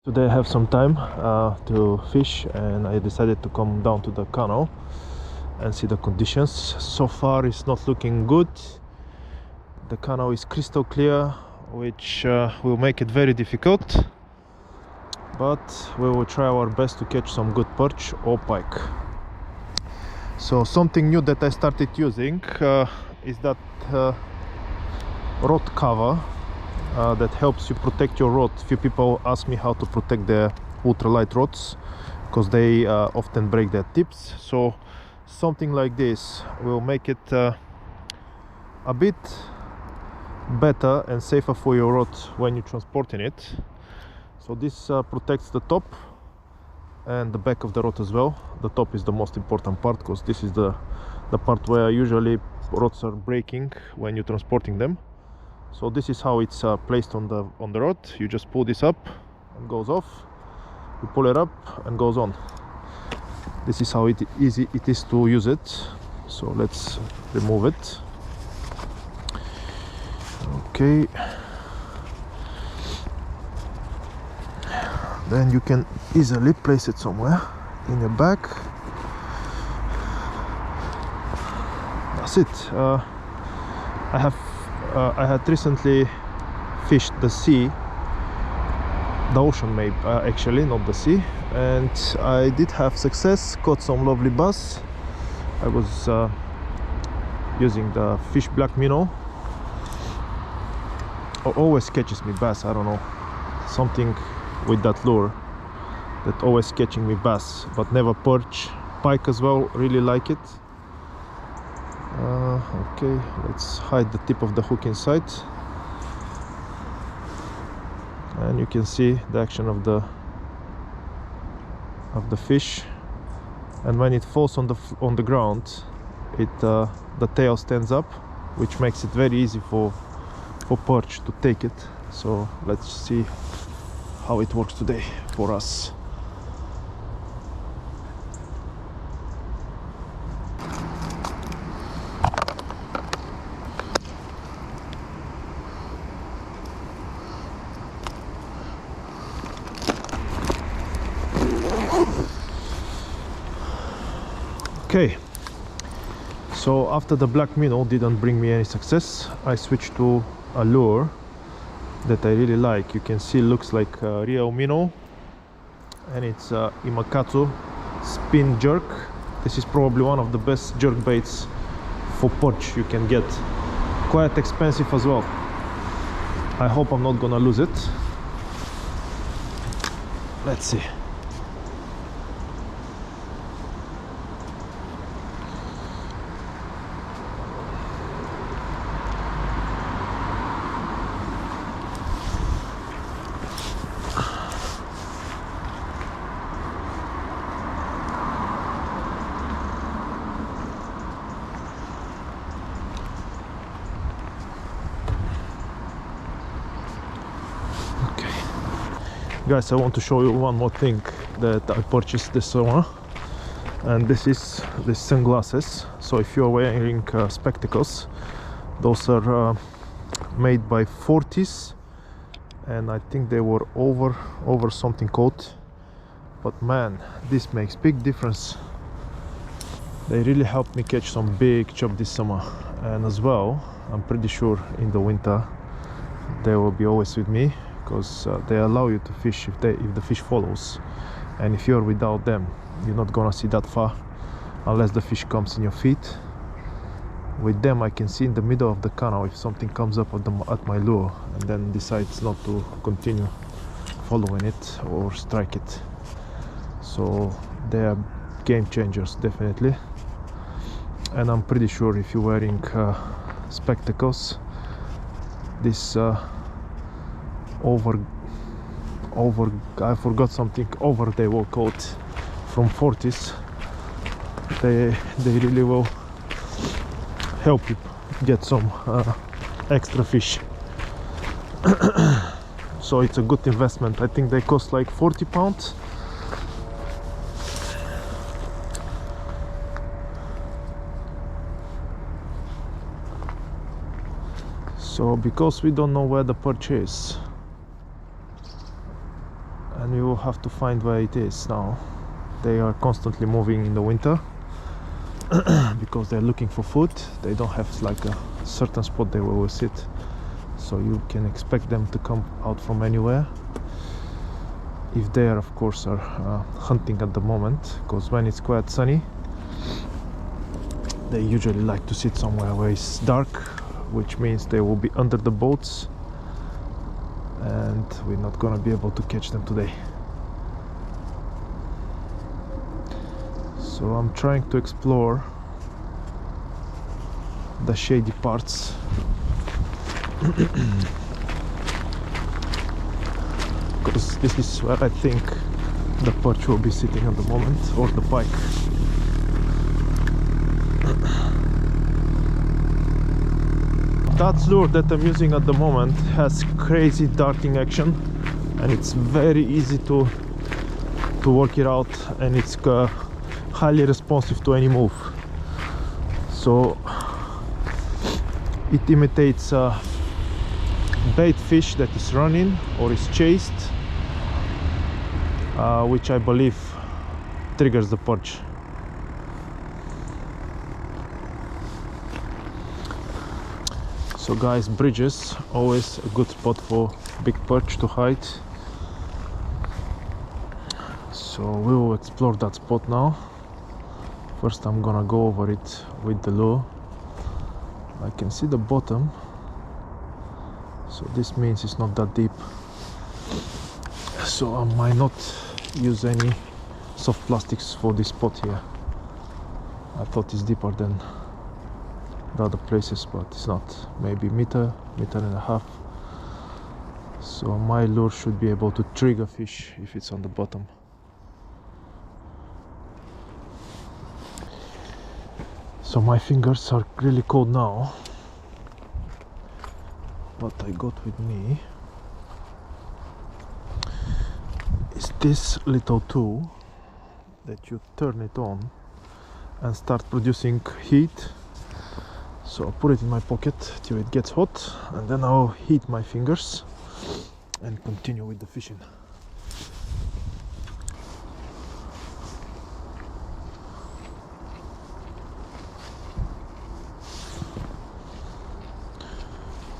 Today I have some time to fish, and I decided to come down to the canal and see the conditions. So far it's not looking good. The canal is crystal clear, which will make it very difficult, but we will try our best to catch some good perch or pike. So something new that I started using is that rod cover that helps you protect your rod. Few people ask me how to protect their ultralight rods because they often break their tips. So something like this will make it a bit better and safer for your rod when you're transporting it. So this protects the top and the back of the rod as well. The top is the most important part because this is the part where usually rods are breaking when you're transporting them. So this is how it's placed on the rod. You just pull this up and goes off. You pull it up and goes on. This is how easy it is to use it. So let's remove it. Okay. Then you can easily place it somewhere in your bag. That's it. I had recently fished the sea, the ocean maybe, actually, not the sea, and I did have success, caught some lovely bass. I was using the fish black minnow. Always catches me bass, I don't know, something with that lure that always catching me bass, but never perch. Pike as well, really like it. Okay, let's hide the tip of the hook inside, and you can see the action of the fish. And when it falls on the ground, the tail stands up, which makes it very easy for perch to take it. So let's see how it works today for us. Okay, so after the black minnow didn't bring me any success, I switched to a lure that I really like. You can see it looks like a real minnow, and it's Imakatsu spin jerk. This is probably one of the best jerk baits for perch you can get. Quite expensive as well. I hope I'm not gonna lose it. Let's see. Guys, I want to show you one more thing that I purchased this summer, and this is the sunglasses. So if you're wearing spectacles, those are made by 40s, and I think they were over something coat, but man, this makes big difference. They really helped me catch some big chop this summer, and as well I'm pretty sure in the winter they will be always with me, because they allow you to fish if the fish follows, and if you're without them, you're not gonna see that far unless the fish comes in your feet. With them I can see in the middle of the canal if something comes up at my lure and then decides not to continue following it or strike it. So they are game changers, definitely. And I'm pretty sure if you're wearing spectacles, this I forgot something, over they will coat from 40s, they really will help you get some extra fish. So it's a good investment. I think they cost like 40 pounds. So because we don't know where the perch is, and we will have to find where it is now. They are constantly moving in the winter because they're looking for food. They don't have like a certain spot they will sit, so you can expect them to come out from anywhere. If they are, of course, are hunting at the moment, because when it's quite sunny they usually like to sit somewhere where it's dark, which means they will be under the boats, and we're not gonna be able to catch them today. So I'm trying to explore the shady parts. Because this is where I think the perch will be sitting at the moment, or the pike. That lure that I'm using at the moment has crazy darting action, and it's very easy to work it out, and it's highly responsive to any move. So it imitates a bait fish that is running or is chased, which I believe triggers the perch. So guys, bridges, always a good spot for big perch to hide. So we will explore that spot now. First I'm gonna go over it with the lure. I can see the bottom, so this means it's not that deep. So I might not use any soft plastics for this spot here. I thought it's deeper than the other places, but it's not. Maybe meter and a half. So my lure should be able to trigger fish if it's on the bottom. So my fingers are really cold now. What I got with me is this little tool that you turn it on and start producing heat. So I'll put it in my pocket till it gets hot, and then I'll heat my fingers and continue with the fishing.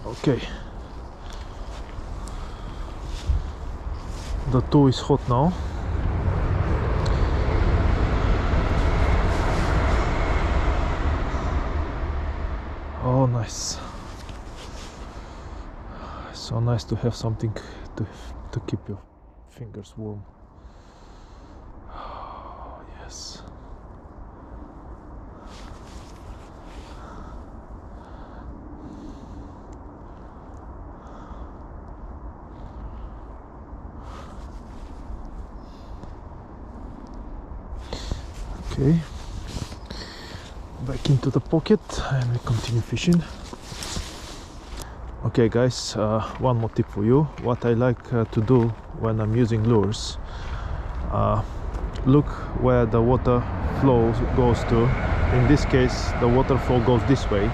Okay, the tool is hot now. Oh, nice. So nice to have something to keep your fingers warm. Oh, yes. Okay, back into the pocket and we continue fishing. Okay guys, one more tip for you. What I like to do when I'm using lures, look where the water flow goes to. In this case the water flow goes this way,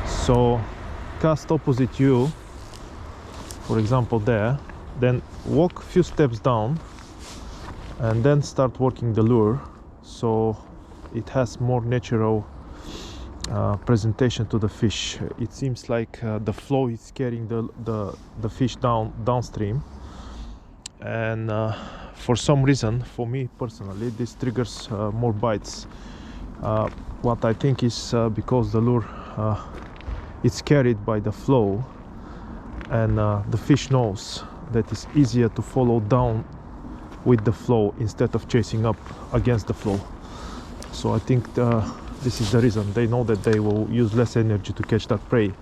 so cast opposite you, for example there, then walk a few steps down and then start working the lure, so it has more natural presentation to the fish. It seems like the flow is carrying the fish downstream, and for some reason, for me personally, this triggers more bites. What I think is because the lure it's carried by the flow, and the fish knows that it's easier to follow down with the flow instead of chasing up against the flow. So I think this is the reason. They know that they will use less energy to catch that prey.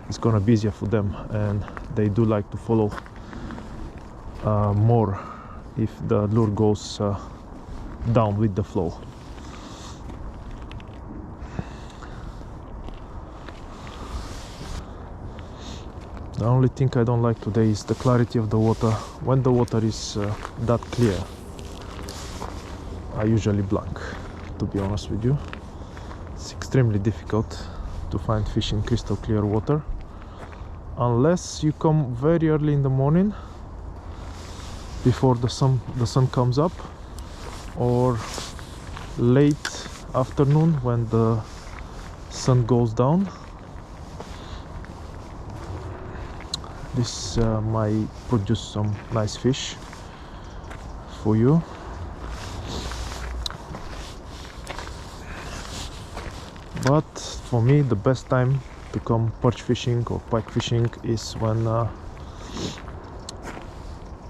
It's gonna be easier for them, and they do like to follow more if the lure goes down with the flow. The only thing I don't like today is the clarity of the water. When the water is that clear, I usually blank, to be honest with you. It's extremely difficult to find fish in crystal clear water, unless you come very early in the morning, before the sun comes up, or late afternoon when the sun goes down. This might produce some nice fish for you. But for me, the best time to come perch fishing or pike fishing is when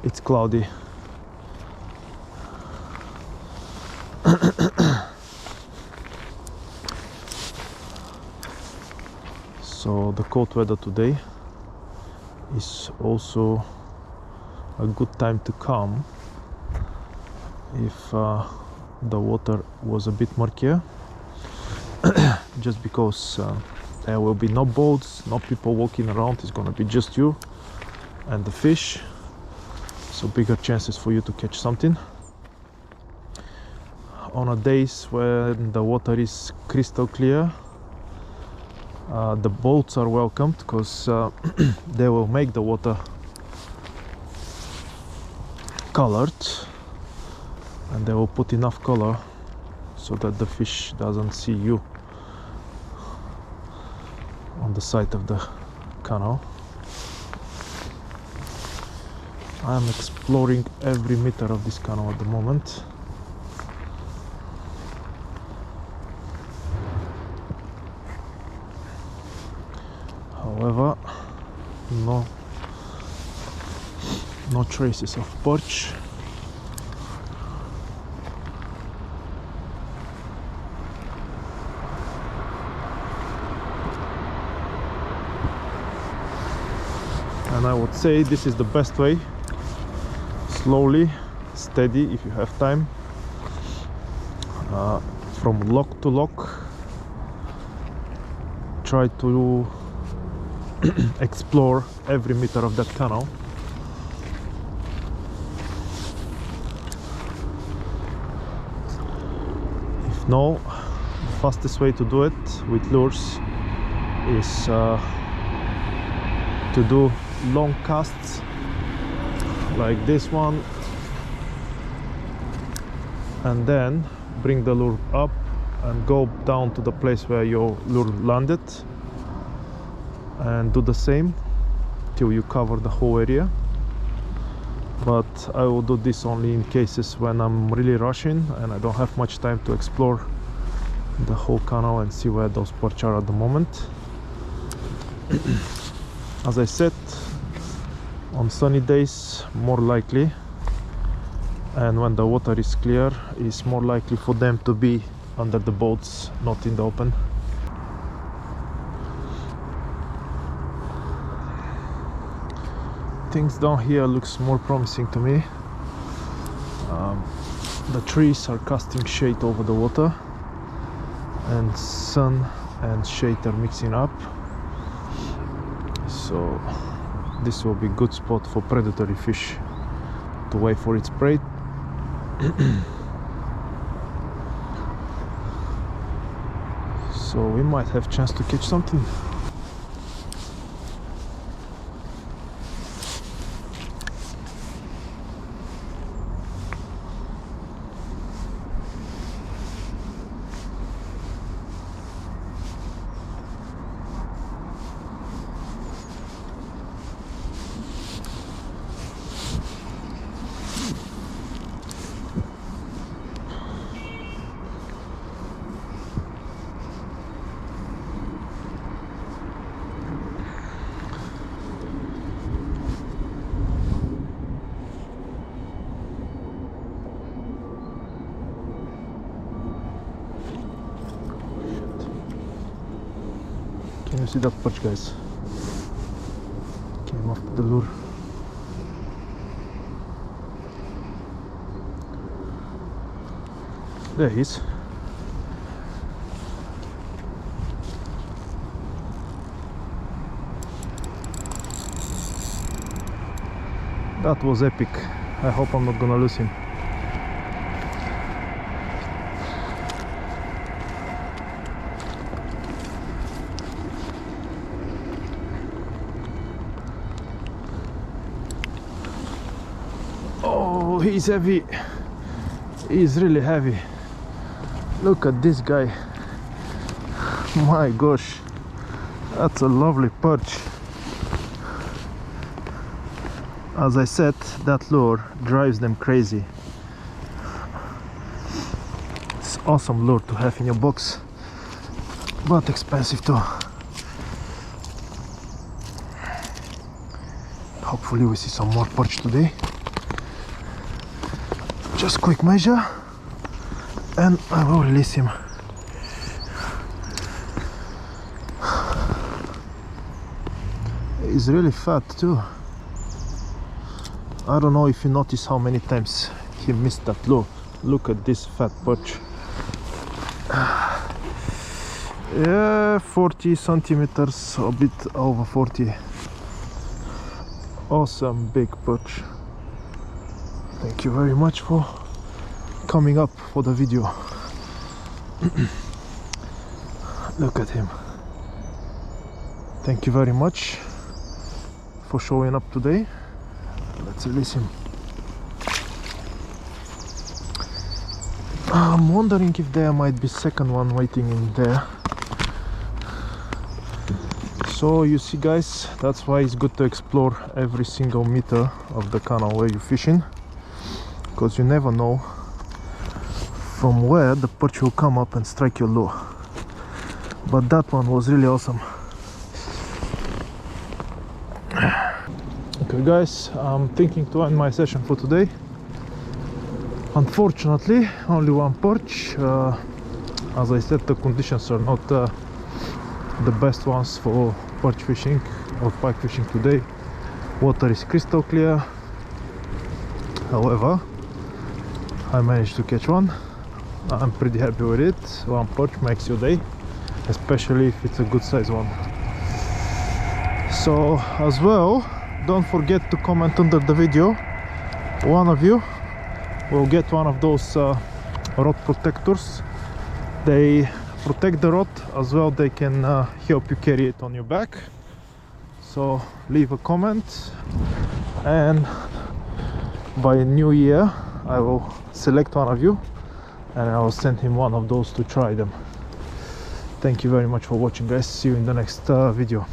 it's cloudy. So the cold weather today is also a good time to come if the water was a bit murkier, just because there will be no boats, no people walking around. It's gonna be just you and the fish, so bigger chances for you to catch something. On a days when the water is crystal clear, the boats are welcomed, because they will make the water colored, and they will put enough color so that the fish doesn't see you on the side of the canal. I'm exploring every meter of this canal at the moment. However, no traces of perch. And I would say this is the best way. Slowly, steady, if you have time, from lock to lock, try to explore every meter of that canal. If no, the fastest way to do it with lures is to do long casts like this one, and then bring the lure up and go down to the place where your lure landed, and do the same till you cover the whole area. But I will do this only in cases when I'm really rushing and I don't have much time to explore the whole canal and see where those perch are at the moment. As I said, on sunny days more likely, and when the water is clear, it's more likely for them to be under the boats, not in the open. Things down here looks more promising to me. The trees are casting shade over the water, and sun and shade are mixing up, so this will be a good spot for predatory fish to wait for its prey. So we might have chance to catch something. Can you see that perch, guys? Came off the lure. There he is. That was epic. I hope I'm not gonna lose him. he's heavy. He's really heavy. Look at this guy. My gosh, that's a lovely perch. As I said, that lure drives them crazy. It's awesome lure to have in your box, but expensive too. Hopefully we see some more perch today. Just quick measure and I will release him. He's really fat too. I don't know if you notice how many times he missed that lure. Look at this fat perch. Yeah, 40 centimeters, a bit over 40. Awesome big perch. Thank you very much for coming up for the video. Look at him. Thank you very much for showing up today. Let's release him. I'm wondering if there might be second one waiting in there. So you see guys, that's why it's good to explore every single meter of the canal where you're fishing, because you never know from where the perch will come up and strike your lure. But that one was really awesome. Okay guys, I'm thinking to end my session for today. Unfortunately, only one perch. As I said, the conditions are not the best ones for perch fishing or pike fishing today. Water is crystal clear. However, I managed to catch one. I'm pretty happy with it. One perch makes your day, especially if it's a good size one. So as well, don't forget to comment under the video. One of you will get one of those rod protectors. They protect the rod as well. They can help you carry it on your back. So leave a comment, and by New Year I will select one of you and I will send him one of those to try them. Thank you very much for watching guys. See you in the next video.